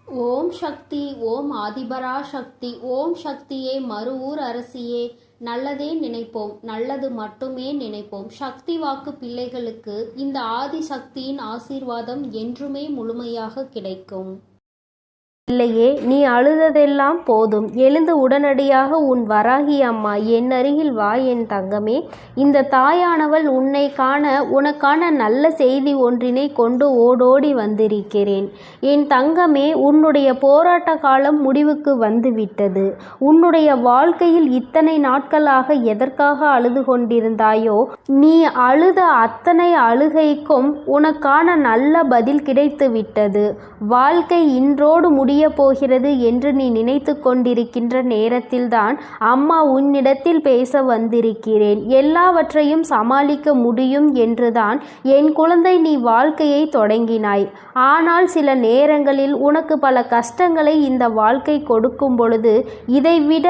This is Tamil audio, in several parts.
ஓம் சக்தி. ஓம் ஆதிபரா சக்தி. ஓம் சக்தியே, மறுவூர் அரசியே, நல்லதே நினைப்போம், நல்லது மட்டுமே நினைப்போம். சக்தி வாக்கு பிள்ளைகளுக்கு இந்த ஆதி சக்தியின் ஆசீர்வாதம் என்றுமே முழுமையாக கிடைக்கும். இல்லையே, நீ அழுததெல்லாம் போதும். எழுந்து உடனடியாக உன் வராகி அம்மா என் அருகில் வா என் தங்கமே. இந்த தாயானவள் உன்னை காண உனக்கான நல்ல செய்தி ஒன்றினை கொண்டு ஓடோடி வந்திருக்கிறேன். என் தங்கமே, உன்னுடைய போராட்ட காலம் முடிவுக்கு வந்துவிட்டது. உன்னுடைய வாழ்க்கையில் இத்தனை நாட்களாக எதற்காக அழுது கொண்டிருந்தாயோ, நீ அழுத அத்தனை அழுகைக்கும் உனக்கான நல்ல பதில் கிடைத்து விட்டது. வாழ்க்கை இன்றோடு முடிய போகிறது என்று நீ நினைத்து கொண்டிருக்கின்ற நேரத்தில்தான் அம்மா உன்னிடத்தில் பேச வந்திருக்கிறேன். எல்லாவற்றையும் சமாளிக்க முடியும் என்றுதான் என் குழந்தை நீ வாழ்க்கையை தொடங்கினாய். ஆனால் சில நேரங்களில் உனக்கு பல கஷ்டங்களை இந்த வாழ்க்கை கொடுக்கும் பொழுது இதைவிட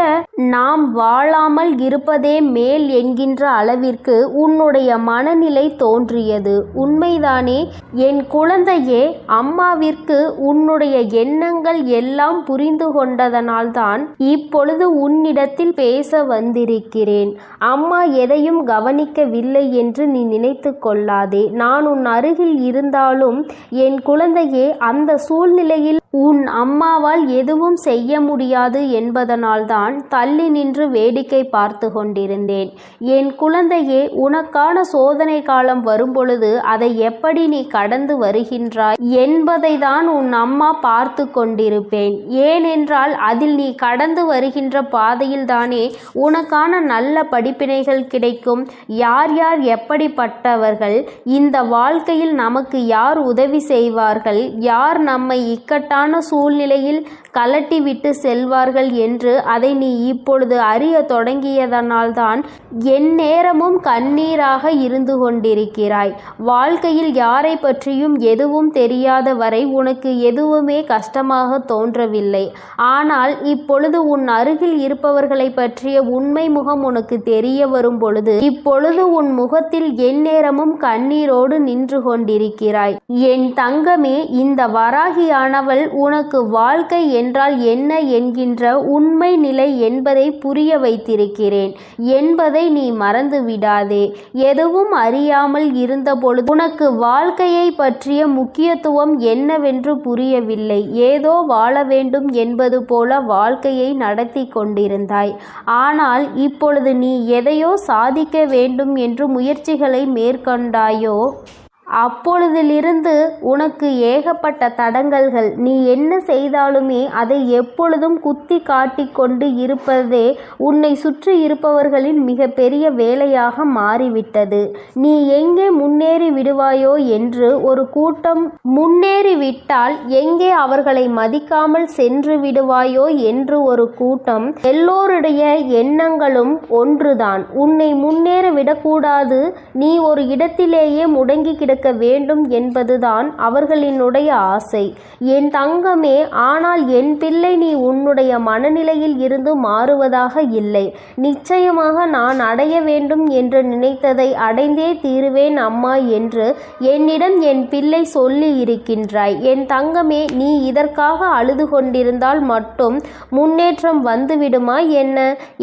நாம் வாழாமல் இருப்பதே மேல் என்கின்ற அளவிற்கு உன்னுடைய மனநிலை தோன்றியது. உண்மைதானே என் குழந்தையே? அம்மாவிற்கு உன்னுடைய எண்ணங்கள் எல்லாம் புரிந்து கொண்டதனால்தான் இப்பொழுது உன்னிடத்தில் பேச வந்திருக்கிறேன். அம்மா எதையும் கவனிக்கவில்லை என்று நீ நினைத்து கொள்ளாதே. நான் உன் அருகில் இருந்தாலும் என் குழந்தையே, அந்த சூழ்நிலையில் உன் அம்மாவால் எதுவும் செய்ய முடியாது என்பதனால்தான் தள்ளி நின்று வேடிக்கை பார்த்து கொண்டிருந்தேன். என் குழந்தையே, உனக்கான சோதனை காலம் வரும்பொழுது அதை எப்படி நீ கடந்து வருகின்றாய் என்பதை தான் உன் அம்மா பார்த்து கொண்டிருப்பேன். ஏனென்றால் அதில் நீ கடந்து வருகின்ற பாதையில் தானே உனக்கான நல்ல படிப்பினைகள் கிடைக்கும். யார் யார் எப்படிப்பட்டவர்கள், இந்த வாழ்க்கையில் நமக்கு யார் உதவி செய்வார்கள், யார் நம்மை இக்கட்டான சூழ்நிலையில் கலட்டிவிட்டு செல்வார்கள் என்று அதை நீ இப்பொழுது அறிய தொடங்கியதனால்தான் எந்நேரமும் கண்ணீராக இருந்து கொண்டிருக்கிறாய். வாழ்க்கையில் யாரை பற்றியும் எதுவும் தெரியாத வரை உனக்கு எதுவுமே கஷ்டமாக தோன்றவில்லை. ஆனால் இப்பொழுது உன் அருகில் இருப்பவர்களை பற்றிய உண்மை முகம் உனக்கு தெரிய வரும் பொழுது இப்பொழுது உன் முகத்தில் எந்நேரமும் கண்ணீரோடு நின்று கொண்டிருக்கிறாய். என் தங்கமே, இந்த வராகியானவள் உனக்கு வாழ்க்கை என்றால் என்ன என்கின்ற உண்மை நிலை என்பதை புரிய வைத்திருக்கிறேன் என்பதை நீ மறந்து விடாதே. எதுவும் அறியாமல் இருந்த பொழுது உனக்கு வாழ்க்கையை பற்றிய முக்கியத்துவம் என்னவென்று புரியவில்லை. ஏதோ வாழ வேண்டும் என்பது போல வாழ்க்கையை நடத்தி கொண்டிருந்தாய். ஆனால் இப்பொழுது நீ எதையோ சாதிக்க வேண்டும் என்று முயற்சிகளை மேற்கொண்டாயோ, அப்பொழுதிலிருந்து உனக்கு ஏகப்பட்ட தடங்கல்கள். நீ என்ன செய்தாலுமே அதை எப்பொழுதும் குத்தி காட்டி கொண்டு இருப்பதே உன்னை சுற்றி இருப்பவர்களின் மிக பெரிய வேலையாக மாறிவிட்டது. நீ எங்கே முன்னேறி விடுவாயோ என்று ஒரு கூட்டம், முன்னேறிவிட்டால் எங்கே அவர்களை மதிக்காமல் சென்று விடுவாயோ என்று ஒரு கூட்டம். எல்லோருடைய எண்ணங்களும் ஒன்றுதான், உன்னை முன்னேற விடக்கூடாது, நீ ஒரு இடத்திலேயே முடங்கி கிடக்க வேண்டும் என்பதுதான் அவர்களினுடைய ஆசை. என் தங்கமே, ஆனால் என் பிள்ளை, நீ உன்னுடைய மனநிலையில் இருந்து மாறுவதாக இல்லை. நிச்சயமாக நான் அடைய வேண்டும் என்று நினைத்ததை அடைந்தே தீருவேன் அம்மா என்று என்னிடம் என் பிள்ளை சொல்லி இருக்கின்றாய். என் தங்கமே, நீ இதற்காக அழுது கொண்டிருந்தால் மட்டும் முன்னேற்றம் வந்துவிடுமா என்ன?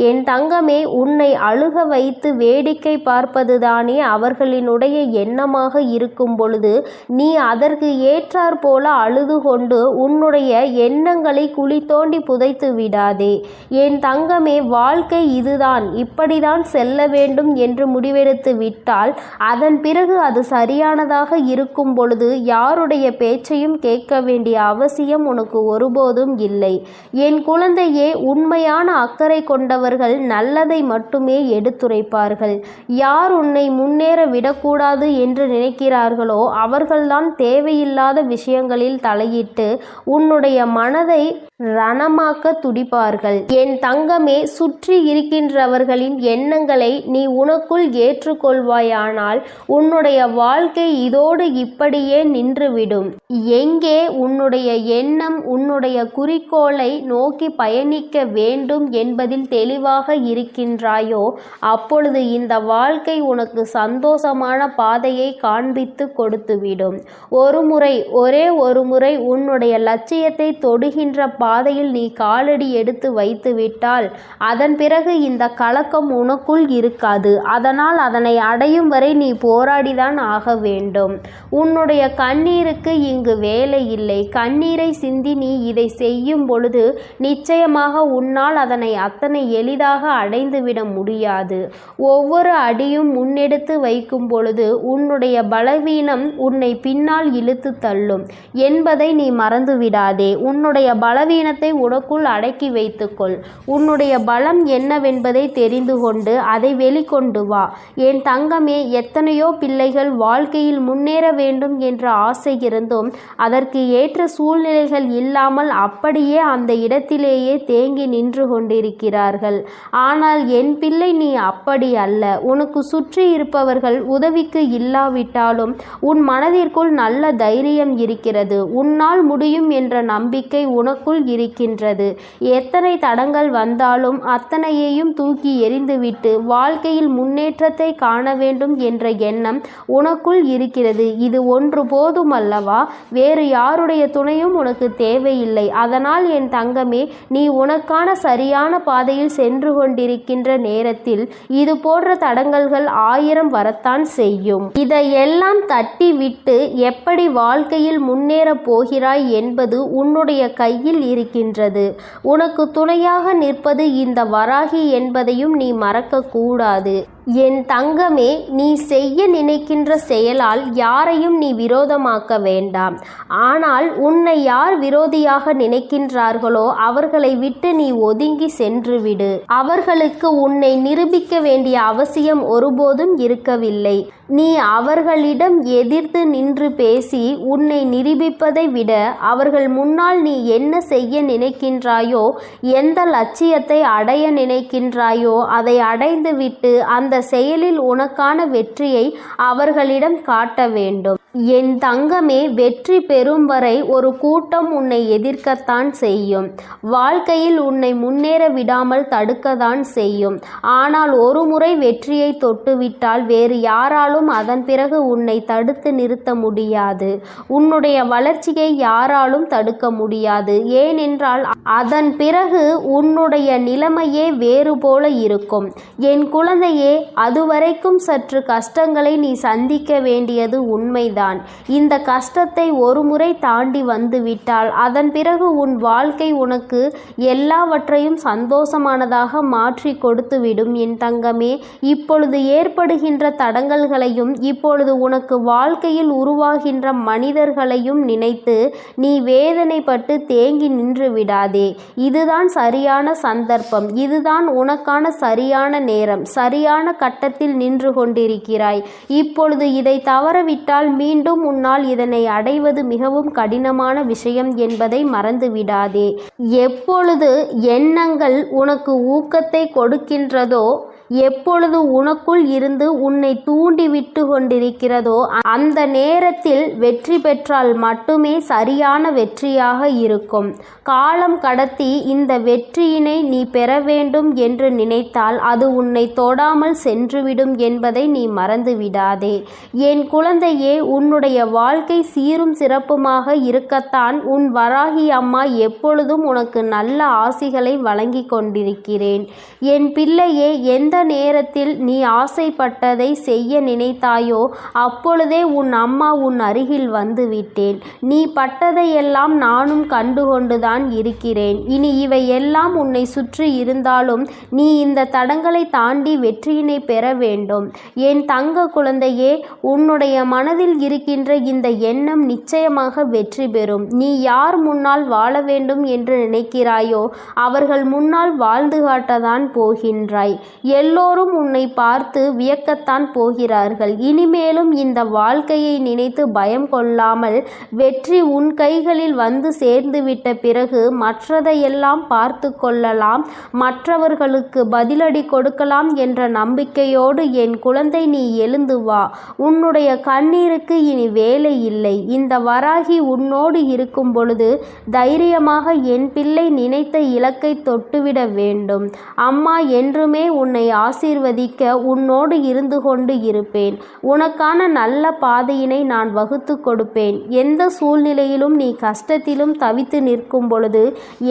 என் தங்கமே, உன்னை அழுக வைத்து வேடிக்கை பார்ப்பதுதானே அவர்களினுடைய எண்ணமாக இருக்கும் பொழுது நீ அதற்கு ஏற்றாற் போல அழுது கொண்டு உன்னுடைய எண்ணங்களை குழி தோண்டி புதைத்து விடாதே. என் தங்கமே, வாழ்க்கை இதுதான், இப்படிதான் செல்ல வேண்டும் என்று முடிவெடுத்து விட்டால் அதன் பிறகு அது சரியானதாக இருக்கும் பொழுது யாருடைய பேச்சையும் கேட்க வேண்டிய அவசியம் உனக்கு ஒருபோதும் இல்லை. என் குழந்தையே, உண்மையான அக்கறை கொண்டவர்கள் நல்லதை மட்டுமே எடுத்துரைப்பார்கள். யார் உன்னை முன்னேற விடக்கூடாது என்று நினைக்கிறார்களோ அவர்கள்தான் தேவையில்லாத விஷயங்களில் தலையிட்டு உன்னுடைய மனதை ரணமாக்க துடிப்பார்கள். என் தங்கமே, சுற்றி இருக்கின்றவர்களின் எண்ணங்களை நீ உனக்குள் ஏற்றுக்கொள்வாயானால் உன்னுடைய வாழ்க்கை இதோடு இப்படியே நின்றுவிடும். எங்கே உன்னுடைய எண்ணம் உன்னுடைய குறிக்கோளை நோக்கி பயணிக்க வேண்டும் என்பதில் தெளிவாக இருக்கின்றாயோ அப்பொழுது இந்த வாழ்க்கை உனக்கு சந்தோஷமான பாதையை காண்பி ஆரம்பித்து கொடுத்துவிடும். ஒரே ஒரு முறை உன்னுடைய லட்சியத்தை தொடுகின்ற பாதையில் நீ காலடி எடுத்து வைத்துவிட்டால் அதன் பிறகு இந்த கலக்கம் உனக்குள் இருக்காது. அதனால் அதனை அடையும் வரை நீ போராடிதான் ஆக வேண்டும். உன்னுடைய கண்ணீருக்கு இங்கு வேலை இல்லை. கண்ணீரை சிந்தி நீ இதை செய்யும் பொழுது நிச்சயமாக உன்னால் அதனை அத்தனை எளிதாக அடைந்துவிட முடியாது. ஒவ்வொரு அடியும் முன்னெடுத்து வைக்கும் பொழுது உன்னுடைய பலவீனம் உன்னை பின்னால் இழுத்து தள்ளும் என்பதை நீ மறந்துவிடாதே. உன்னுடைய பலவீனத்தை உனக்குள் அடக்கி வைத்துக்கொள். உன்னுடைய பலம் என்னவென்பதை தெரிந்து கொண்டு அதை வெளிக்கொண்டு வா. என் தங்கமே, எத்தனையோ பிள்ளைகள் வாழ்க்கையில் முன்னேற வேண்டும் என்ற ஆசை இருந்தும் அதற்கு ஏற்ற சூழ்நிலைகள் இல்லாமல் அப்படியே அந்த இடத்திலேயே தேங்கி நின்று கொண்டிருக்கிறார்கள். ஆனால் என் பிள்ளை, நீ அப்படி அல்ல. உனக்கு சுற்றி இருப்பவர்கள் உதவிக்கு இல்லாவிட்டாலும் உன் மனதிற்குள் நல்ல தைரியம் இருக்கிறது. உன்னால் முடியும் என்ற நம்பிக்கை உனக்குள் இருக்கின்றது. எத்தனை தடங்கள் வந்தாலும் அத்தனையையும் தூக்கி எறிந்துவிட்டு வாழ்க்கையில் முன்னேற்றத்தை காண வேண்டும் என்ற எண்ணம் உனக்குள் இருக்கிறது. இது ஒன்று போதும் அல்லவா? வேறு யாருடைய துணையும் உனக்கு தேவையில்லை. அதனால் என் தங்கமே, நீ உனக்கான சரியான பாதையில் சென்று கொண்டிருக்கின்ற நேரத்தில் இது போன்ற தடங்கல்கள் 1000 வரத்தான் செய்யும். இதையெல்லாம் தட்டி விட்டு எப்படி வாழ்க்கையில் முன்னேற போகிறாய் என்பது உன்னுடைய கையில் இருக்கின்றது. உனக்கு துணையாக நிற்பது இந்த வராகி என்பதையும் நீ மறக்க கூடாது. என் தங்கமே, நீ செய்ய நினைக்கின்ற செயலால் யாரையும் நீ விரோதமாக்க வேண்டாம். ஆனால் உன்னை யார் விரோதியாக நினைக்கின்றார்களோ அவர்களை விட்டு நீ ஒதுங்கி சென்றுவிடு. அவர்களுக்கு உன்னை நிரூபிக்க வேண்டிய அவசியம் ஒருபோதும் இருக்கவில்லை. நீ அவர்களிடம் எதிர்த்து நின்று பேசி உன்னை நிரூபிப்பதை விட அவர்கள் முன்னால் நீ என்ன செய்ய நினைக்கின்றாயோ, எந்த லட்சியத்தை அடைய நினைக்கின்றாயோ அதை அடைந்துவிட்டு அந்த செயலில் உனக்கான வெற்றியை அவர்களிடம் காட்ட வேண்டும். என் தங்கமே, வெற்றி பெறும் வரை ஒரு கூட்டம் உன்னை எதிர்க்கத்தான் செய்யும். வாழ்க்கையில் உன்னை முன்னேற விடாமல் தடுக்கத்தான் செய்யும். ஆனால் ஒரு முறை வெற்றியை தொட்டுவிட்டால் வேறு யாராலும் அதன் பிறகு உன்னை தடுத்து நிறுத்த முடியாது. உன்னுடைய வளர்ச்சியை யாராலும் தடுக்க முடியாது. ஏனென்றால் அதன் பிறகு உன்னுடைய நிலைமையே வேறு போல இருக்கும். என் குழந்தையே, அதுவரைக்கும் சற்று கஷ்டங்களை நீ சந்திக்க வேண்டியது உண்மைதான். இந்த கஷ்டத்தை ஒரு முறை தாண்டி வந்துவிட்டால் அதன் பிறகு உன் வாழ்க்கை உனக்கு எல்லாவற்றையும் சந்தோஷமானதாக மாற்றி கொடுத்துவிடும். என் தங்கமே, இப்பொழுது ஏற்படுகின்ற தடங்கல்களையும் இப்பொழுது உனக்கு வாழ்க்கையில் உருவாகின்ற மனிதர்களையும் நினைத்து நீ வேதனைப்பட்டு தேங்கி நின்று விடாதே. இதுதான் சரியான சந்தர்ப்பம். இதுதான் உனக்கான சரியான நேரம். சரியான கட்டத்தில் நின்று கொண்டிருக்கிறாய். இப்பொழுது இதை தவறவிட்டால் மீண்டும் உன்னால் இதனை அடைவது மிகவும் கடினமான விஷயம் என்பதை மறந்துவிடாதே. எப்பொழுது எண்ணங்கள் உனக்கு ஊக்கத்தை கொடுக்கின்றதோ, எப்பொழுது உனக்குள் இருந்து உன்னை தூண்டிவிட்டு கொண்டிருக்கிறதோ அந்த நேரத்தில் வெற்றி பெற்றால் மட்டுமே சரியான வெற்றியாக இருக்கும். காலம் கடத்தி இந்த வெற்றியினை நீ பெற வேண்டும் என்று நினைத்தால் அது உன்னை தொடாமல் சென்றுவிடும் என்பதை நீ மறந்துவிடாதே. என் குழந்தையே, உன்னுடைய வாழ்க்கை சீரும் சிறப்புமாக இருக்கத்தான் உன் வராகி அம்மா எப்பொழுதும் உனக்கு நல்ல ஆசிகளை வழங்கி கொண்டிருக்கிறேன். என் பிள்ளையே, எந்த நேரத்தில் நீ ஆசைப்பட்டதை செய்ய நினைத்தாயோ அப்பொழுதே உன் அம்மா உன் அருகில் வந்து விட்டேன். நீ பட்டதையெல்லாம் நானும் கண்டுகொண்டுதான் இருக்கிறேன். இனி இவை எல்லாம் உன்னை சுற்றி இருந்தாலும் நீ இந்த தடங்களை தாண்டி வெற்றியினை பெற வேண்டும். என் தங்க குழந்தையே, உன்னுடைய மனதில் இருக்கின்ற இந்த எண்ணம் நிச்சயமாக வெற்றி பெறும். நீ யார் முன்னால் வாழ வேண்டும் என்று நினைக்கிறாயோ அவர்கள் முன்னால் வாழ்ந்து காட்டத்தான் போகின்றாய். எல்லோரும் உன்னை பார்த்து வியக்கத்தான் போகிறார்கள். இனிமேலும் இந்த வாழ்க்கையை நினைத்து பயம் கொள்ளாமல் வெற்றி உன் கைகளில் வந்து சேர்ந்துவிட்ட பிறகு மற்றதையெல்லாம் பார்த்து கொள்ளலாம், மற்றவர்களுக்கு பதிலடி கொடுக்கலாம் என்ற நம்பிக்கையோடு என் குழந்தை நீ எழுந்து வா. உன்னுடைய கண்ணீருக்கு இனி வேலை இல்லை. இந்த வராகி உன்னோடு இருக்கும் பொழுது தைரியமாக என் பிள்ளை நினைத்த இலக்கை தொட்டுவிட வேண்டும். அம்மா என்றுமே உன்னை ஆசீர்வதிக்க உன்னோடு இருந்து கொண்டு இருப்பேன். உனக்கான நல்ல பாதையினை நான் வகுத்து கொடுப்பேன். எந்த சூழ்நிலையிலும் நீ கஷ்டத்திலும் தவித்து நிற்கும் பொழுது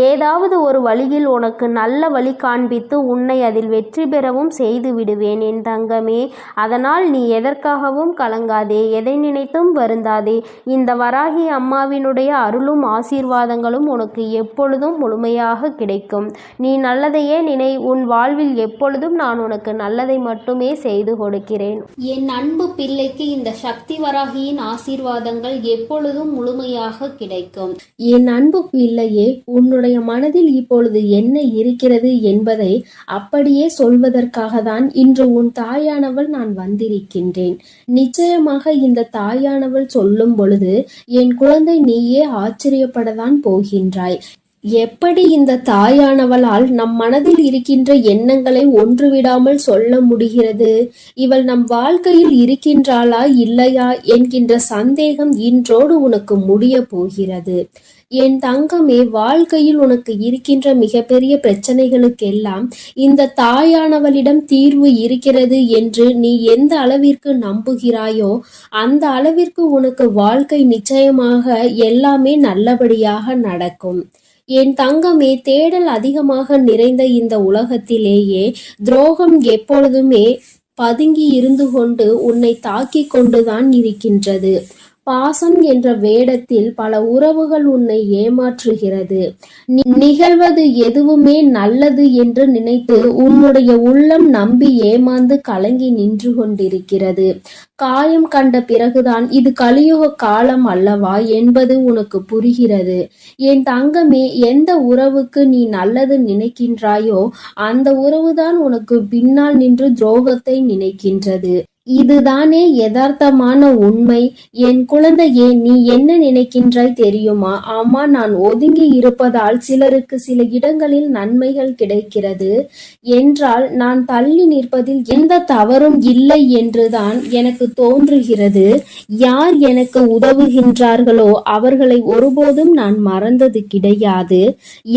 ஏதாவது ஒரு வழியில் உனக்கு நல்ல வழி காண்பித்து உன்னை அதில் வெற்றி பெறவும் செய்து விடுவேன் என் தங்கமே. அதனால் நீ எதற்காகவும் கலங்காதே, எதை நினைத்தும் வருந்தாதே. இந்த வராகி அம்மாவினுடைய அருளும் ஆசீர்வாதங்களும் உனக்கு எப்பொழுதும் முழுமையாக கிடைக்கும். நீ நல்லதையே நினை. உன் வாழ்வில் எப்பொழுதும் நான் உனக்கு நல்லதை மட்டுமே செய்து கொடுக்கிறேன். என் அன்பு பிள்ளைக்கு இந்த சக்தி வராகியின் ஆசீர்வாதங்கள் எப்பொழுதும் முழுமையாக கிடைக்கும். என் அன்பு பிள்ளையே, உன்னுடைய மனதில் இப்பொழுது என்ன இருக்கிறது என்பதை அப்படியே சொல்வதற்காக தான் இன்று உன் தாயானவள் நான் வந்திருக்கின்றேன். நிச்சயமாக இந்த தாயானவள் சொல்லும் பொழுது என் குழந்தை நீயே ஆச்சரியப்படத்தான் போகின்றாய். எப்படி இந்த தாயானவளால் நம் மனதில் இருக்கின்ற எண்ணங்களை ஒன்றுவிடாமல் சொல்ல முடிகிறது? இவள் நம் வாழ்க்கையில் இருக்கின்றாளா இல்லையா என்கின்ற சந்தேகம் இன்றோடு உனக்கு முடிய போகிறது. என் தங்கமே, வாழ்க்கையில் உனக்கு இருக்கின்ற மிகப்பெரிய பிரச்சனைகளுக்கெல்லாம் இந்த தாயானவளிடம் தீர்வு இருக்கிறது என்று நீ எந்த அளவிற்கு நம்புகிறாயோ அந்த அளவிற்கு உனக்கு வாழ்க்கை நிச்சயமாக எல்லாமே நல்லபடியாக நடக்கும். என் தங்கமே, தேடல் அதிகமாக நிறைந்த இந்த உலகத்திலேயே துரோகம் எப்பொழுதுமே பதுங்கி இருந்து கொண்டு உன்னை தாக்கி கொண்டுதான் இருக்கின்றது. பாசம் என்ற வேடத்தில் பல உறவுகள் உன்னை ஏமாற்றுகிறது. நிகழ்வது எதுவுமே நல்லது என்று நினைத்து உன்னுடைய உள்ளம் நம்பி ஏமாந்து கலங்கி நின்று கொண்டிருக்கிறது. காயம் கண்ட பிறகுதான் இது கலியுக காலம் அல்லவா என்பது உனக்கு புரிகிறது. என் தங்கமே, எந்த உறவுக்கு நீ நல்லது நினைக்கின்றாயோ அந்த உறவுதான் உனக்கு பின்னால் நின்று துரோகத்தை நினைக்கின்றது. இதுதானே யதார்த்தமான உண்மை. என் குழந்தையே, நீ என்ன நினைக்கின்றாய் தெரியுமா? ஆமா, நான் ஒதுங்கி இருப்பதால் சிலருக்கு சில இடங்களில் நன்மைகள் கிடைக்கிறது என்றால் நான் தள்ளி நிற்பதில் எந்த தவறும் இல்லை என்றுதான் எனக்கு தோன்றுகிறது. யார் எனக்கு உதவுகின்றார்களோ அவர்களை ஒருபோதும் நான் மறந்தது கிடையாது.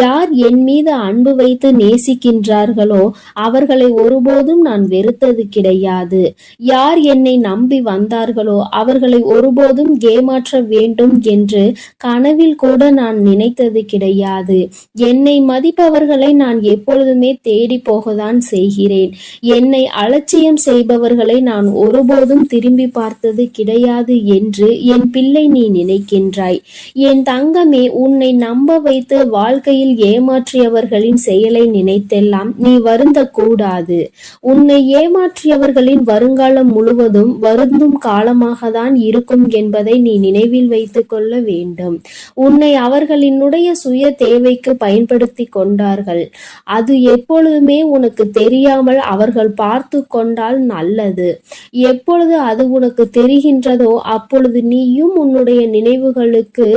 யார் என் மீது அன்பு வைத்து நேசிக்கின்றார்களோ அவர்களை ஒருபோதும் நான் வெறுத்தது கிடையாது. யார் என்னை நம்பி வந்தார்களோ அவர்களை ஒருபோதும் ஏமாற்ற வேண்டும் என்று கனவில் கூட நான் நினைத்தது கிடையாது. என்னை மதிப்பவர்களை நான் எப்பொழுதுமே தேடி போகத்தான் செய்கிறேன். என்னை அலட்சியம் செய்பவர்களை நான் ஒருபோதும் திரும்பி பார்த்தது கிடையாது என்று என் பிள்ளை நீ நினைக்கின்றாய். என் தங்கமே, உன்னை நம்ப வைத்து வாழ்க்கையில் ஏமாற்றியவர்களின் செயலை நினைத்தெல்லாம் நீ வருந்த கூடாது. உன்னை ஏமாற்றியவர்களின் வருங்காலம் முழுவதும் வருந்தும் காலமாக தான் இருக்கும் என்பதை நீ நினைவில் வைத்துக் கொள்ள வேண்டும். உன்னை அவர்களினுடைய சுய தேவைக்கு பயன்படுத்தி கொண்டார்கள். அது எப்பொழுதுமே உனக்கு தெரியாமல் அவர்கள் பார்த்து கொண்டால் நல்லது. எப்பொழுது அது உனக்கு தெரிகின்றதோ அப்பொழுது நீயும் உன்னுடைய நினைவுகளுக்கு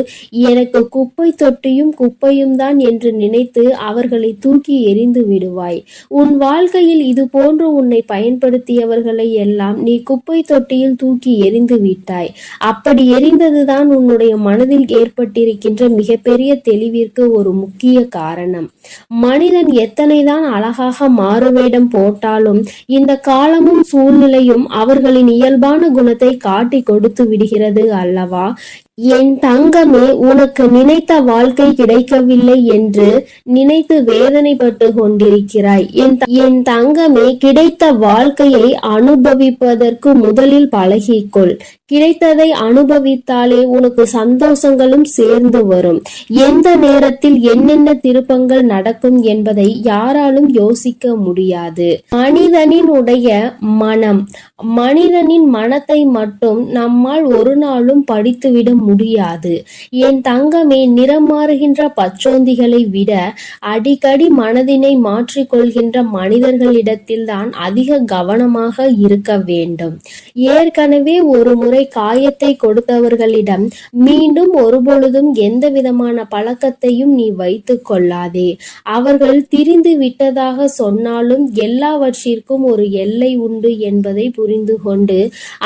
எனக்கு குப்பை தொட்டியும் குப்பையும் தான் என்று நினைத்து அவர்களை தூக்கி எறிந்து விடுவாய். உன் வாழ்க்கையில் இது போன்று உன்னை பயன்படுத்தியவர்களை எல்லாம் நீ குப்பை தொட்டியில் தூக்கி எறிந்து விட்டாய். அப்படி எறிந்ததுதான் உன்னுடைய மனதில் ஏற்பட்டிருக்கின்ற மிகப்பெரிய தெளிவிற்கு ஒரு முக்கிய காரணம். மனிதன் எத்தனைதான் அழகாக மாறுவேடம் போட்டாலும் இந்த காலமும் சூழ்நிலையும் அவர்களின் இயல்பான குணத்தை காட்டி கொடுத்து விடுகிறது அல்லவா? என் தங்கமே, உனக்கு நினைத்த வாழ்க்கை கிடைக்கவில்லை என்று நினைத்து வேதனைப்பட்டு கொண்டிருக்கிறாய். என் தங்கமே, கிடைத்த வாழ்க்கையை அனுபவிப்பதற்கு முதலில் பழகிக்கொள். கிடைத்ததை அனுபவித்தாலே உனக்கு சந்தோஷங்களும் சேர்ந்து வரும். எந்த நேரத்தில் என்னென்ன திருப்பங்கள் நடக்கும் என்பதை யாராலும் யோசிக்க முடியாது. மனிதனினுடைய மனம், மனிதனின் மனத்தை மட்டும் நம்மால் ஒரு நாளும் படித்துவிட முடியாது. என் தங்கமே, நிறம் மாறுகின்ற பச்சோந்திகளை விட அடிக்கடி மனதினை மாற்றிக்கொள்கின்ற மனிதர்களிடத்தில் தான் அதிக கவனமாக இருக்க வேண்டும். ஏற்கனவே ஒரு முறை காயத்தை கொடுத்தவர்களிடம் மீண்டும் ஒருபொழுதும் எந்த விதமான பழக்கத்தையும் நீ வைத்துக் கொள்ளாதே. அவர்கள் திரிந்து விட்டதாக சொன்னாலும் எல்லாவற்றிற்கும் ஒரு எல்லை உண்டு என்பதை புரிந்து கொண்டு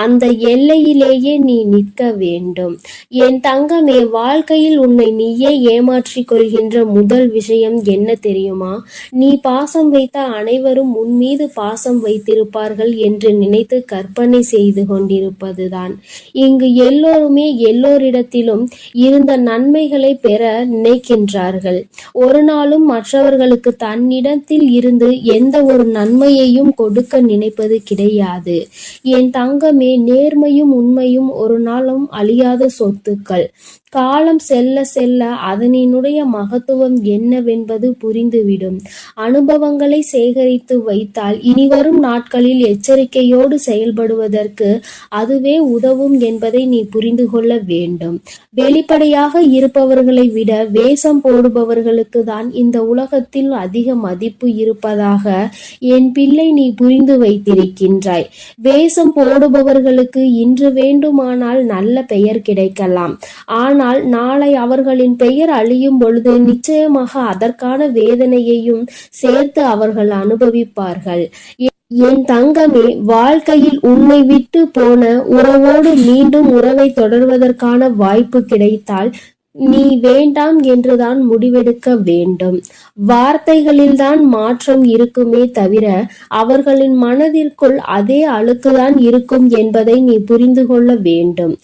அந்த எல்லையிலேயே நீ நிற்க வேண்டும். என் தங்கமே, வாழ்க்கையில் உன்னை நீயே ஏமாற்றிக் கொள்கின்ற முதல் விஷயம் என்ன தெரியுமா? நீ பாசம் வைத்த அனைவரும் உன் மீது பாசம் வைத்திருப்பார்கள் என்று நினைத்து கற்பனை செய்து கொண்டிருப்பதுதான். இங்கு எல்லோருமே எல்லோரிடத்திலும் இருந்த நன்மைகளை பெற நினைக்கின்றார்கள். ஒரு நாளும் மற்றவர்களுக்கு தன்னிடத்தில் இருந்து எந்த ஒரு நன்மையையும் கொடுக்க நினைப்பது கிடையாது. என் தங்கமே, நேர்மையும் உண்மையும் ஒரு நாளும் அழியாத சொத்துக்கள். காலம் செல்ல செல்ல அதனினுடைய மகத்துவம் என்னவென்பது புரிந்துவிடும். அனுபவங்களை சேகரித்து வைத்தால் இனிவரும் நாட்களில் எச்சரிக்கையோடு செயல்படுவதற்கு அதுவே உதவும் என்பதை நீ புரிந்து கொள்ள வேண்டும். வெளிப்படையாக இருப்பவர்களை விட வேஷம் போடுபவர்களுக்கு தான் இந்த உலகத்தில் அதிக மதிப்பு இருப்பதாக என் பிள்ளை நீ புரிந்து வைத்திருக்கின்றாய். வேஷம் போடுபவர்களுக்கு இன்று வேண்டுமானால் நல்ல பெயர் கிடைக்கலாம். ஆனால் நாளை அவர்களின் பெயர் அழியும் பொழுது நிச்சயமாக அதற்கான வேதனையையும் சேர்த்து அவர்கள் அனுபவிப்பார்கள். என் தங்கமே, வாழ்க்கையில் உன்னை விட்டு போன உறவோடு மீண்டும் உறவை தொடர்வதற்கான வாய்ப்பு கிடைத்தால் நீ வேண்டாம் என்றுதான் முடிவெடுக்க வேண்டும். வார்த்தைகளில்தான் மாற்றம் இருக்குமே தவிர அவர்களின் மனதிற்குள் அதே அழுக்குதான் இருக்கும் என்பதை நீ புரிந்து கொள்ள வேண்டும்.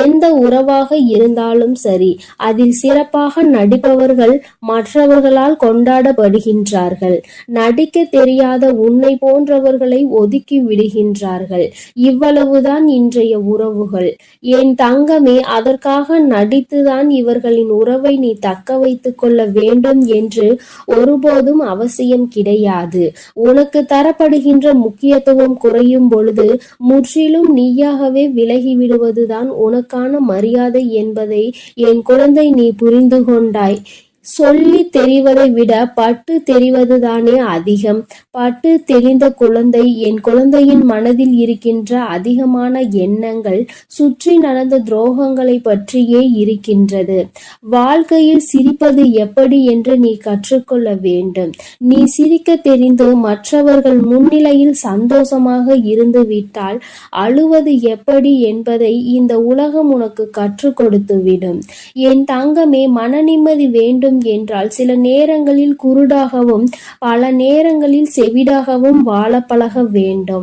எந்த உறவாக இருந்தாலும் சரி, அதில் சிறப்பாக நடிப்பவர்கள் மற்றவர்களால் கொண்டாடப்படுகின்றார்கள். நடிக்க தெரியாத உன்னை போன்றவர்களை ஒதுக்கி விடுகின்றார்கள். இவ்வளவுதான் இன்றைய உறவுகள். என் தங்கமே, அதற்காக நடித்துதான் இவர்களின் உறவை நீ தக்க வைத்துக் கொள்ள வேண்டும் என்று ஒருபோதும் அவசியம் கிடையாது. உனக்கு தரப்படுகின்ற முக்கியத்துவம் குறையும் பொழுது முற்றிலும் நீயாகவே விலகி விடுவதுதான் உனக்கான மரியாதை என்பதை என் குழந்தை நீ புரிந்து கொண்டாய். சொல்லி தெரிவதை விட பட்டு தெரிவதுதானே அதிகம். பட்டு தெரிந்த குழந்தை, என் குழந்தையின் மனதில் இருக்கின்ற அதிகமான எண்ணங்கள் சுற்றி நடந்த துரோகங்களை பற்றியே இருக்கின்றது. வாழ்க்கையில் சிரிப்பது எப்படி என்று நீ கற்றுக்கொள்ள வேண்டும். நீ சிரிக்க தெரிந்து மற்றவர்கள் முன்னிலையில் சந்தோஷமாக இருந்து விட்டால் அழுவது எப்படி என்பதை இந்த உலகம் உனக்கு கற்றுக் கொடுத்து விடும். என் தங்கமே, மன நிம்மதி வேண்டும் என்றால் சில நேரங்களில் குருடாகவும் பல நேரங்களில் செவிடாகவும் வாழ பழக வேண்டும்.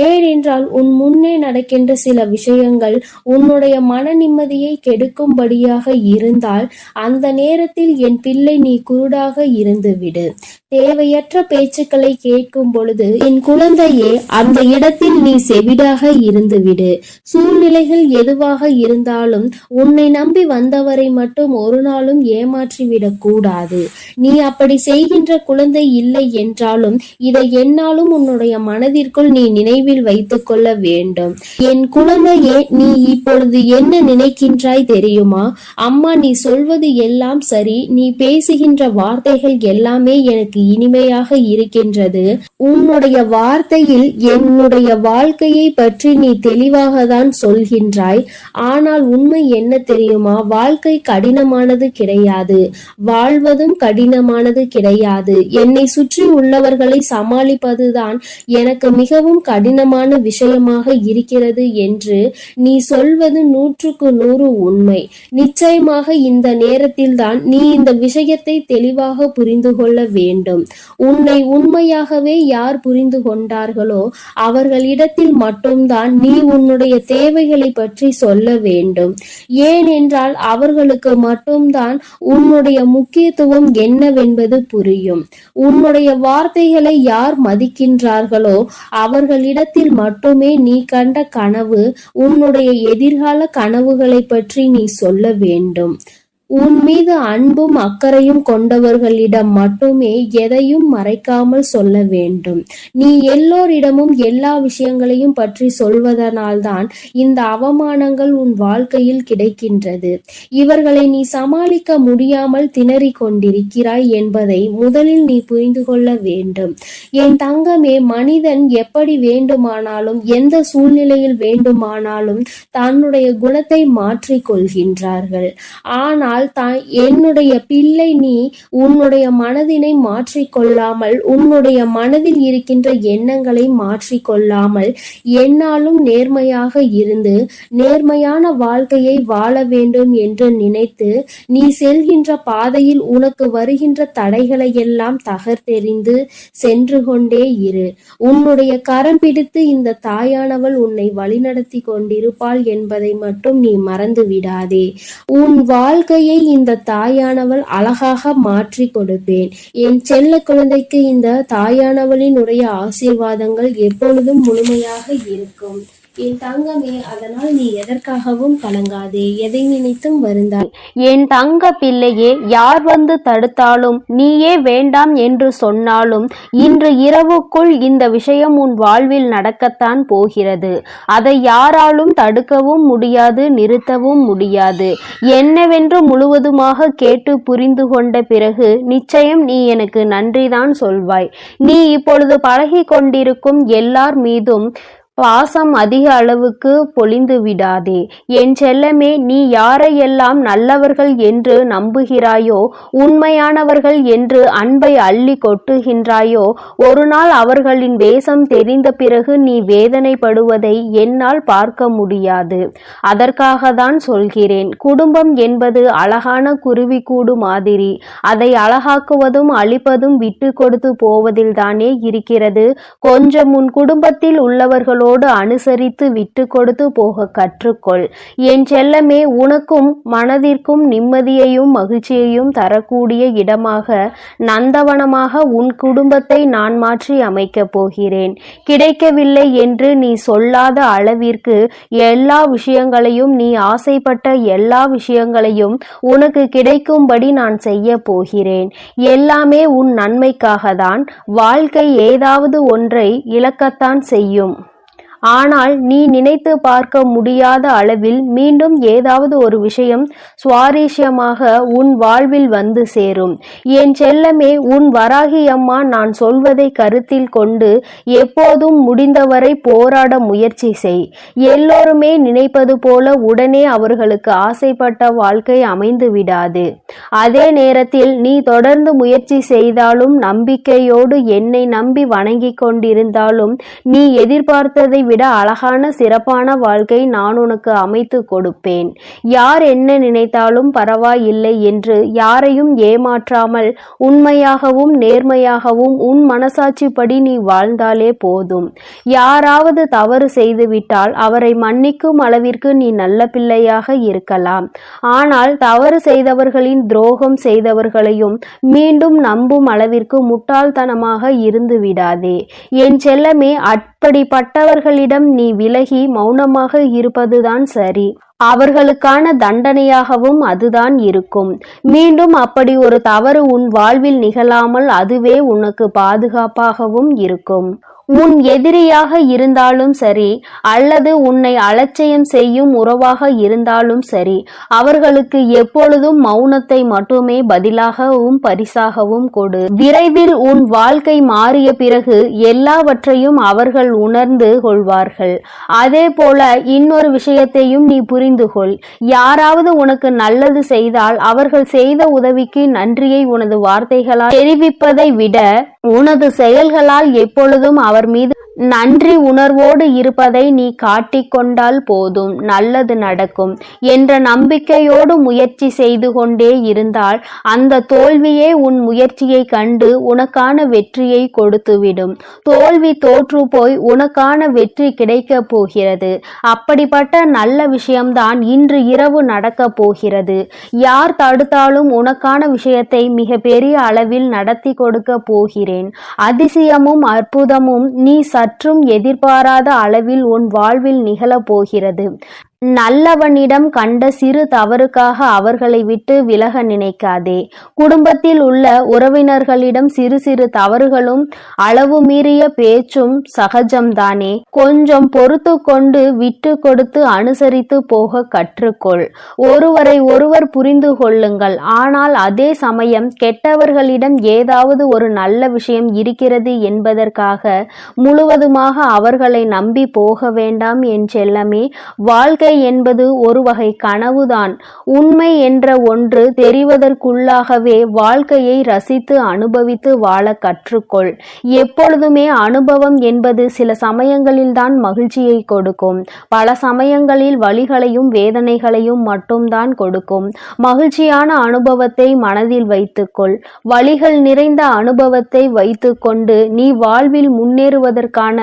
ஏனென்றால் உன் முன்னே நடக்கின்ற சில விஷயங்கள் உன்னுடைய மன நிம்மதியை கெடுக்கும்படியாக இருந்தால் அந்த நேரத்தில் என் பிள்ளை நீ குருடாக இருந்துவிடு. தேவையற்ற பேச்சுக்களை கேட்கும் பொழுது என் குழந்தையே, அந்த இடத்தில் நீ செவிடாக இருந்துவிடு. சூழ்நிலைகள் எதுவாக இருந்தாலும் உன்னை நம்பி வந்தவரை மட்டும் ஒரு நாளும் ஏமாற்றிவிடக் கூடாது. நீ அப்படி செய்கின்ற குழந்தை இல்லை என்றாலும் இதை என்னாலும் உன்னுடைய மனதிற்குள் நீ நினைவில் வைத்துக் கொள்ள வேண்டும். என் குழந்தையே, நீ இப்பொழுது என்ன நினைக்கின்றாய் தெரியுமா? அம்மா, நீ சொல்வது எல்லாம் சரி, நீ பேசுகின்ற வார்த்தைகள் எல்லாமே எனக்கு இனிமையாக இருக்கின்றது. உன்னுடைய வார்த்தையில் என்னுடைய வாழ்க்கையை பற்றி நீ தெளிவாக தான் சொல்கின்றாய். ஆனால் உண்மை என்ன தெரியுமா? வாழ்க்கை கடினமானது கிடையாது. வாழ்வதும் கடினமானது கிடையாது. என்னை சுற்றி உள்ளவர்களை சமாளிப்பதுதான் எனக்கு மிகவும் கடினமான விஷயமாக இருக்கிறது என்று நீ சொல்வது 100% உண்மை. நிச்சயமாக இந்த நேரத்தில் தான் நீ இந்த விஷயத்தை தெளிவாக புரிந்து கொள்ள வேண்டும். உன்னை உண்மையாகவே யார் புரிந்து கொண்டார்களோ அவர்களிடத்தில் மட்டும்தான் நீ உன்னுடைய தேவைகளை பற்றி சொல்ல வேண்டும். ஏனென்றால் அவர்களுக்கு மட்டும்தான் உன்னுடைய முக்கியத்துவம் என்னவென்பது புரியும். உன்னுடைய வார்த்தைகளை யார் மதிக்கின்றார்களோ அவர்களிடத்தில் மட்டுமே நீ கண்ட கனவு, உன்னுடைய எதிர்கால கனவுகளை பற்றி நீ சொல்ல வேண்டும். உன் மீது அன்பும் அக்கறையும் கொண்டவர்களிடம் மட்டுமே எதையும் மறைக்காமல் சொல்ல வேண்டும். நீ எல்லோரிடமும் எல்லா விஷயங்களையும் பற்றி சொல்வதனால்தான் இந்த அவமானங்கள் உன் வாழ்க்கையில் கிடைக்கின்றது. இவர்களை நீ சமாளிக்க முடியாமல் திணறிக் கொண்டிருக்கிறாய் என்பதை முதலில் நீ புரிந்து கொள்ள வேண்டும். என் தங்கமே, மனிதன் எப்படி வேண்டுமானாலும் எந்த சூழ்நிலையில் வேண்டுமானாலும் தன்னுடைய குணத்தை மாற்றிக் கொள்கின்றார்கள். ஆனால் ஆனால் என்னுடைய பிள்ளை, நீ உன்னுடைய மனதினை மாற்றிக்கொள்ளாமல், உன்னுடைய மனதில் இருக்கின்ற எண்ணங்களை மாற்றிக்கொள்ளாமல், என்னாலும் நேர்மையாக இருந்து நேர்மையான வாழ்க்கையை வாழ வேண்டும் என்று நினைத்து நீ செல்கின்ற பாதையில் உனக்கு வருகின்ற தடைகளை எல்லாம் தகர்த்தெறிந்து சென்று கொண்டே இரு. உன்னுடைய கரம் பிடித்து இந்த தாயானவள் உன்னை வழிநடத்தி கொண்டிருப்பாள் என்பதை மட்டும் நீ மறந்து விடாதே. உன் வாழ்க்கையை இந்த தாயானவள் அழகாக மாற்றி கொடுப்பேன். என் செல்ல குழந்தைக்கு இந்த தாயானவளின் உடைய ஆசீர்வாதங்கள் எப்பொழுதும் முழுமையாக இருக்கும். என் தங்கமே, அதனால் நீ எதற்காகவும் கலங்காதே, எதை நினைத்தும் வருந்தாய். என் தங்க பிள்ளையே, யார் வந்து தடுத்தாலும், நீயே வேண்டாம் என்று சொன்னாலும், இன்று இரவுக்குள் இந்த விஷயம் உன் வாழ்வில் நடக்கத்தான் போகிறது. அதை யாராலும் தடுக்கவும் முடியாது, நிறுத்தவும் முடியாது. என்னவென்று முழுவதுமாக கேட்டு புரிந்து கொண்ட பிறகு நிச்சயம் நீ எனக்கு நன்றிதான் சொல்வாய். நீ இப்பொழுது பழகி கொண்டிருக்கும் எல்லார் மீதும் பாசம் அதிக அளவுக்கு பொழிந்து விடாதே. என் செல்லமே, நீ யாரையெல்லாம் நல்லவர்கள் என்று நம்புகிறாயோ, உண்மையானவர்கள் என்று அன்பை அள்ளி கொட்டுகின்றாயோ, ஒரு நாள் அவர்களின் வேஷம் தெரிந்த பிறகு நீ வேதனைப்படுவதை என்னால் பார்க்க முடியாது. அதற்காக தான் சொல்கிறேன். குடும்பம் என்பது அழகான குருவிக்கூடு மாதிரி. அதை அழகாக்குவதும் அழிப்பதும் விட்டு கொடுத்து போவதில் தானே இருக்கிறது. கொஞ்சம் உன் குடும்பத்தில் உள்ளவர்களோடு அனுசரித்து விட்டு கொடுத்து போக கற்றுக்கொள். என் செல்லமே, உனக்கும் மனதிற்கும் நிம்மதியையும் மகிழ்ச்சியையும் தரக்கூடிய இடமாக, நந்தவனமாக உன் குடும்பத்தை நான் மாற்றி அமைக்கப் போகிறேன். கிடைக்கவில்லை என்று நீ சொல்லாத அளவிற்கு எல்லா விஷயங்களையும், நீ ஆசைப்பட்ட எல்லா விஷயங்களையும் உனக்கு கிடைக்கும்படி நான் செய்ய போகிறேன். எல்லாமே உன் நன்மைக்காக தான். வாழ்க்கை ஏதாவது ஒன்றை இழக்கத்தான் செய்யும். ஆனால் நீ நினைத்து பார்க்க முடியாத அளவில் மீண்டும் ஏதாவது ஒரு விஷயம் சுவாரஸ்யமாக உன் வாழ்வில் வந்து சேரும். என் செல்லமே, உன் வராகி அம்மா நான் சொல்வதை கருத்தில் கொண்டு எப்போதும் முடிந்தவரை போராட முயற்சி செய். எல்லோருமே நினைப்பது போல உடனே அவர்களுக்கு ஆசைப்பட்ட வாழ்க்கை அமைந்து விடாது. அதே நேரத்தில் நீ தொடர்ந்து முயற்சி செய்தாலும், நம்பிக்கையோடு என்னை நம்பி வணங்கி கொண்டிருந்தாலும், நீ எதிர்பார்த்ததை விட அழகான சிறப்பான வாழ்க்கை நான் உனக்கு அமைத்து கொடுப்பேன். யார் என்ன நினைத்தாலும் பரவாயில்லை என்று யாரையும் ஏமாற்றாமல் உண்மையாகவும் நேர்மையாகவும் உன் மனசாட்சிப்படி நீ வாழ்ந்தாலே போதும். யாராவது தவறு செய்துவிட்டால் அவரை மன்னிக்கும் அளவிற்கு நீ நல்ல பிள்ளையாக இருக்கலாம். ஆனால் தவறு செய்தவர்களின் துரோகம் செய்தவர்களையும் மீண்டும் நம்பும் அளவிற்கு முட்டாள்தனமாக இருந்து விடாதே. என் செல்லமே, அப்படிப்பட்டவர்களிடம் நீ விலகி மௌனமாக இருப்பதுதான் சரி. அவர்களுக்கான தண்டனையாகவும் அதுதான் இருக்கும். மீண்டும் அப்படி ஒரு தவறு உன் வாழ்வில் நிகழாமல் அதுவே உனக்கு பாதுகாப்பாகவும் இருக்கும். உன் எதிரியாக இருந்தாலும் சரி, அல்லது உன்னை அலட்சியம் செய்யும் உறவாக இருந்தாலும் சரி, அவர்களுக்கு எப்பொழுதும் மௌனத்தை மட்டுமே பதிலாகவும் பரிசாகவும் கொடு. விரைவில் உன் வாழ்க்கை மாறிய பிறகு எல்லாவற்றையும் அவர்கள் உணர்ந்து கொள்வார்கள். அதே போல இன்னொரு விஷயத்தையும் நீ புரிந்து கொள். யாராவது உனக்கு நல்லது செய்தால் அவர்கள் செய்த உதவிக்கு நன்றியை உனது வார்த்தைகளால் தெரிவிப்பதை விட உனது செயல்களால் எப்பொழுதும் அவர் மீது நன்றி உணர்வோடு இருப்பதை நீ காட்டிக்கொண்டால் போதும், நல்லது நடக்கும் என்ற நம்பிக்கையோடு முயற்சி செய்து கொண்டே இருந்தால் அந்த தோல்வியே உன் முயற்சியை கண்டு உனக்கான வெற்றியை கொடுத்துவிடும். தோல்வி தோற்று போய் உனக்கான வெற்றி கிடைக்கப் போகிறது. அப்படிப்பட்ட நல்ல விஷயம்தான் இன்று இரவு நடக்கப் போகிறது. யார் தடுத்தாலும் உனக்கான விஷயத்தை மிக பெரிய அளவில் நடத்தி கொடுக்க போகிறேன். அதிசயமும் அற்புதமும் நீ சற்றும் எதிர்பாராத அளவில் உன் வாழ்வில் நிகழப் போகிறது. நல்லவனிடம் கண்ட சிறு தவறுக்காக அவர்களை விட்டு விலக நினைக்காதே. குடும்பத்தில் உள்ள உறவினர்களிடம் சிறு சிறு தவறுகளும் அளவு மீறிய பேச்சும் சகஜம்தானே. கொஞ்சம் பொறுத்து கொண்டு விட்டு கொடுத்து அனுசரித்து போக கற்றுக்கொள். ஒருவரை ஒருவர் புரிந்து கொள்ளுங்கள். ஆனால் அதே சமயம் கெட்டவர்களிடம் ஏதாவது ஒரு நல்ல விஷயம் இருக்கிறது என்பதற்காக முழுவதுமாக அவர்களை நம்பி போக வேண்டாம் என் செல்லமே. வாழ்க்கை வாழ்க்கை என்பது ஒரு வகை கனவுதான். உண்மை என்ற ஒன்று தெரிவதற்குள்ளாகவே வாழ்க்கையை ரசித்து அனுபவித்து வாழ கற்றுக்கொள். எப்பொழுதுமே அனுபவம் என்பது சில சமயங்களில்தான் மகிழ்ச்சியை கொடுக்கும், பல சமயங்களில் வலிகளையும் வேதனைகளையும் மட்டும்தான் கொடுக்கும். மகிழ்ச்சியான அனுபவத்தை மனதில் வைத்துக்கொள். வலிகள் நிறைந்த அனுபவத்தை வைத்துக்கொண்டு நீ வாழ்வில் முன்னேறுவதற்கான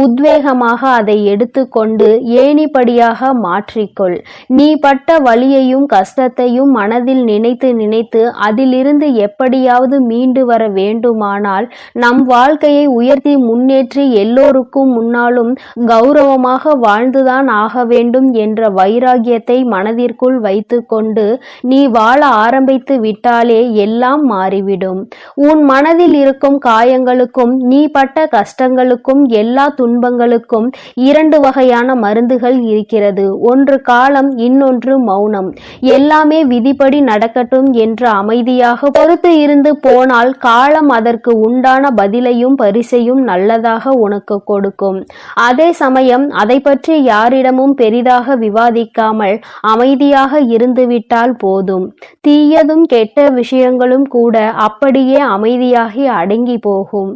உத்வேகமாக அதை எடுத்துக்கொண்டு ஏணிப்படியாக மாற்றிக்கொள். நீ பட்ட வலியையும் கஷ்டத்தையும் மனதில் நினைத்து நினைத்து அதிலிருந்து எப்படியாவது மீண்டு வர வேண்டுமானால் நம் வாழ்க்கையை உயர்த்தி முன்னேற்றி எல்லோருக்கும் முன்னாலும் கௌரவமாக வாழ்ந்துதான் ஆக வேண்டும் என்ற வைராகியத்தை மனதிற்குள் வைத்துக்கொண்டு நீ வாழ ஆரம்பித்து விட்டாலே எல்லாம் மாறிவிடும். உன் மனதில் இருக்கும் காயங்களுக்கும் நீ பட்ட கஷ்டங்களுக்கும் எல்லா துன்பங்களுக்கும் இரண்டு வகையான மருந்துகள் இருக்கிறது. ஒன்று காலம், இன்னொன்று மௌனம். எல்லாமே விதிப்படி நடக்கட்டும் என்று அமைதியாக பொறுத்து இருந்து போனால் காலம் அதற்கு உண்டான பதிலையும் பரிசையும் நல்லதாக உனக்கு கொடுக்கும். அதே சமயம் அதை பற்றி யாரிடமும் பெரிதாக விவாதிக்காமல் அமைதியாக இருந்துவிட்டால் போதும். தீயதும் கெட்ட விஷயங்களும் கூட அப்படியே அமைதியாகி அடங்கி போகும்.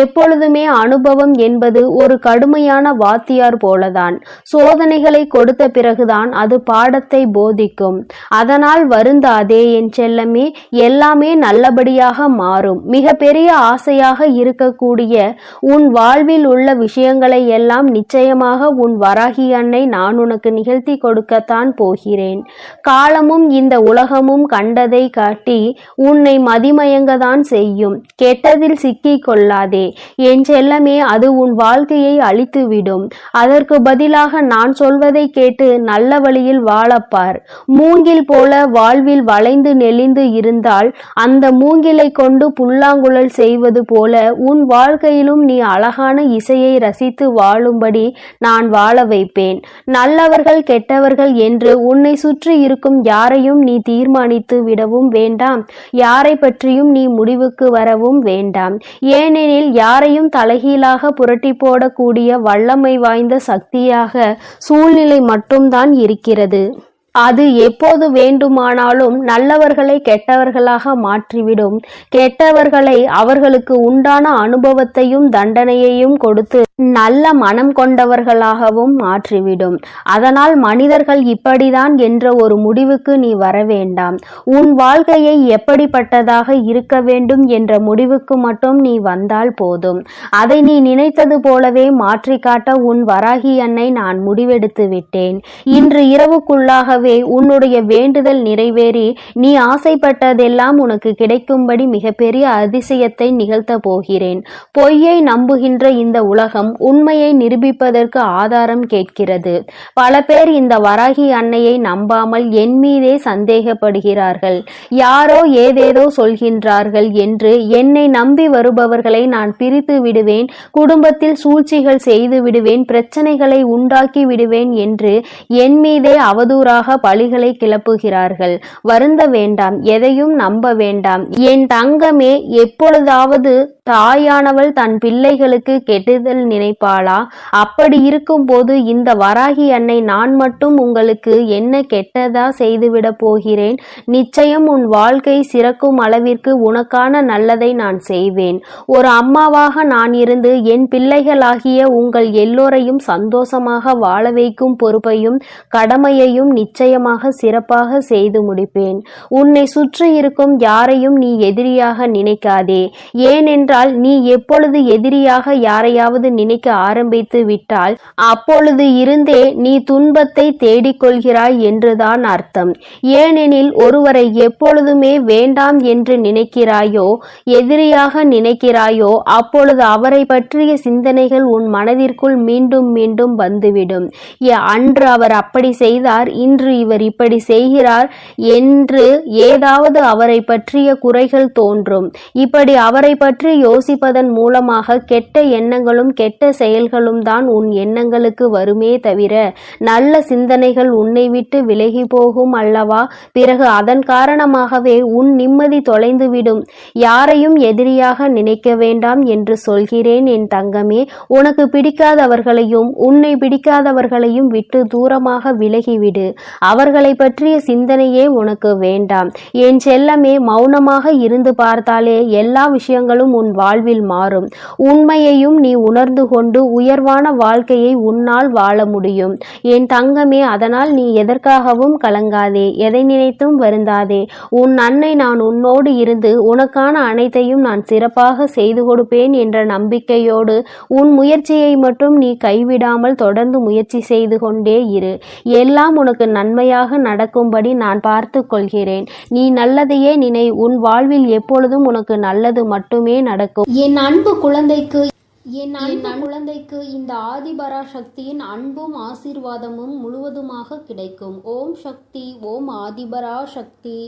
எப்பொழுதுமே அனுபவம் என்பது ஒரு கடுமையான வாத்தியார் போலதான். சோதனைகளை கொடுத்த பிறகுதான் அது பாடத்தை போதிக்கும். அதனால் வருந்தாதே என் செல்லமே, எல்லாமே நல்லபடியாக மாறும். மிக பெரிய ஆசையாக இருக்கக்கூடிய உன் வாழ்வில் உள்ள விஷயங்களை எல்லாம் நிச்சயமாக உன் வராகி அன்னை நான் உனக்கு நிகழ்த்தி கொடுக்கத்தான் போகிறேன். காலமும் இந்த உலகமும் கண்டதை காட்டி உன்னை மதிமயங்கதான் செய்யும். கெட்டதில் சிக்கிக் கொள்ளாதே என் செல்லமே, அது உன் வாழ்க்கையை அழித்துவிடும். அதற்கு பதிலாக நான் சொல்வதை கேட்டு நல்ல வழியில் வாழப்பார். மூங்கில் போல வாழ்வில் வளைந்து நெளிந்து இருந்தால் அந்த மூங்கிலை கொண்டு புல்லாங்குழல் செய்வது போல உன் வாழ்க்கையிலும் நீ அழகான இசையை ரசித்து வாழும்படி நான் வாழ வைப்பேன். நல்லவர்கள் கெட்டவர்கள் என்று உன்னை சுற்றி இருக்கும் யாரையும் நீ தீர்மானித்து விடவும் வேண்டாம், யாரை பற்றியும் நீ முடிவுக்கு வரவும் வேண்டாம். ஏனெனில் யாரையும் தலைகீழாக புரட்டி போடக்கூடிய வல்லமை வாய்ந்த சக்தியாக சூழ்நிலை மட்டும்தான் இருக்கிறது. அது எப்போது வேண்டுமானாலும் நல்லவர்களை கெட்டவர்களாக மாற்றிவிடும். கெட்டவர்களை அவர்களுக்கு உண்டான அனுபவத்தையும் தண்டனையையும் கொடுத்து நல்ல மனம் கொண்டவர்களாகவும் மாற்றிவிடும். அதனால் மனிதர்கள் இப்படிதான் என்ற ஒரு முடிவுக்கு நீ வர வேண்டாம். உன் வாழ்க்கையை எப்படிப்பட்டதாக இருக்க வேண்டும் என்ற முடிவுக்கு மட்டும் நீ வந்தால் போதும். அதை நீ நினைத்தது போலவே மாற்றி காட்ட உன் வராகி அன்னை நான் முடிவெடுத்து விட்டேன். இன்று இரவுக்குள்ளாகவே உன்னுடைய வேண்டுதல் நிறைவேறி நீ ஆசைப்பட்டதெல்லாம் உனக்கு கிடைக்கும்படி மிகப்பெரிய அதிசயத்தை நிகழ்த்த போகிறேன். பொய்யை நம்புகின்ற இந்த உலகம் உண்மையை நிரூபிப்பதற்கு ஆதாரம் கேட்கிறது. பல பேர் இந்த வராகி அன்னையை நம்பாமல் என் மீதே சந்தேகப்படுகிறார்கள். யாரோ ஏதேதோ சொல்கின்றார்கள் என்று என்னை நம்பி வருபவர்களை நான் பிரித்து விடுவேன், குடும்பத்தில் சூழ்ச்சிகள் செய்து விடுவேன், பிரச்சனைகளை உண்டாக்கி விடுவேன் என்று என் மீதே அவதூறாக பழிகளை கிளப்புகிறார்கள். வருந்த வேண்டாம், எதையும் நம்ப வேண்டாம் என் தங்கமே. எப்பொழுதாவது தாயானவள் தன் பிள்ளைகளுக்கு கெடுதல் நினைப்பாளா? அப்படி இருக்கும் போது இந்த வராகி அன்னை நான் மட்டும் உங்களுக்கு என்ன கெட்டதா செய்துவிட போகிறேன்? நிச்சயம் உன் வாழ்க்கை சிறக்கும் அளவிற்கு உனக்கான நல்லதை நான் செய்வேன். ஒரு அம்மாவாக நான் இருந்து என் பிள்ளைகளாகிய உங்கள் எல்லோரையும் சந்தோஷமாக வாழ வைக்கும் பொறுப்பையும் கடமையையும் நிச்சயமாக சிறப்பாக செய்து முடிப்பேன். உன்னை சுற்றி இருக்கும் யாரையும் நீ எதிரியாக நினைக்காதே. ஏனென்றால் நீ எப்பொழுது எதிரியாக யாரையாவது நினைக்க ஆரம்பித்து விட்டால் அப்பொழுது இருந்தே நீ துன்பத்தை தேடிக்கொள்கிறாய் என்றுதான் அர்த்தம். ஏனெனில் ஒருவரை எப்பொழுதுமே வேண்டாம் என்று நினைக்கிறாயோ, எதிரியாக நினைக்கிறாயோ, அப்பொழுது அவரை பற்றிய சிந்தனைகள் உன் மனதிற்குள் மீண்டும் மீண்டும் வந்துவிடும். அன்று அவர் அப்படி செய்தார், இன்று இன்று இவர் இப்படி செய்கிறார் என்று ஏதாவது அவரை பற்றிய குறைகள் தோன்றும். இப்படி அவரை பற்றி யோசிப்பதன் மூலமாக கெட்ட எண்ணங்களும் கெட்ட செயல்களும் தான் உன் எண்ணங்களுக்கு வருமே தவிர நல்ல சிந்தனைகள் உன்னை விட்டு விலகி போகும் அல்லவா? பிறகு அதன் காரணமாகவே உன் நிம்மதி தொலைந்துவிடும். யாரையும் எதிரியாக நினைக்க வேண்டாம் என்று சொல்கிறேன் என் தங்கமே. உனக்கு பிடிக்காதவர்களையும் உன்னை பிடிக்காதவர்களையும் விட்டு தூரமாக விலகிவிடு. அவர்களை பற்றிய சிந்தனையே உனக்கு வேண்டாம். என் செல்லமே, மௌனமாக இருந்து பார்த்தாலே எல்லா விஷயங்களும் உன் வாழ்வில் மாறும். உண்மையையும் நீ உணர்ந்து கொண்டு உயர்வான வாழ்க்கையை உன்னால் வாழ முடியும் என் தங்கமே. அதனால் நீ எதற்காகவும் கலங்காதே, எதை நினைத்தும் வருந்தாதே. உன் அன்னை நான் உன்னோடு இருந்து உனக்கான அனைத்தையும் நான் சிறப்பாக செய்து கொடுப்பேன் என்ற நம்பிக்கையோடு உன் முயற்சியை மட்டும் நீ கைவிடாமல் தொடர்ந்து முயற்சி செய்து கொண்டே இரு. எல்லாம் உனக்கு நன்மையாக நடக்கும்படி நான் பார்த்து கொள்கிறேன். நீ நல்லதையே நினை. உன் வாழ்வில் எப்பொழுதும் உனக்கு நல்லது மட்டுமே நடக்கும். என் அன்பு குழந்தைக்கு இந்த ஆதிபராசக்தியின் அன்பும் ஆசீர்வாதமும் முழுவதுமாக கிடைக்கும். ஓம் சக்தி, ஓம் ஆதிபராசக்தி.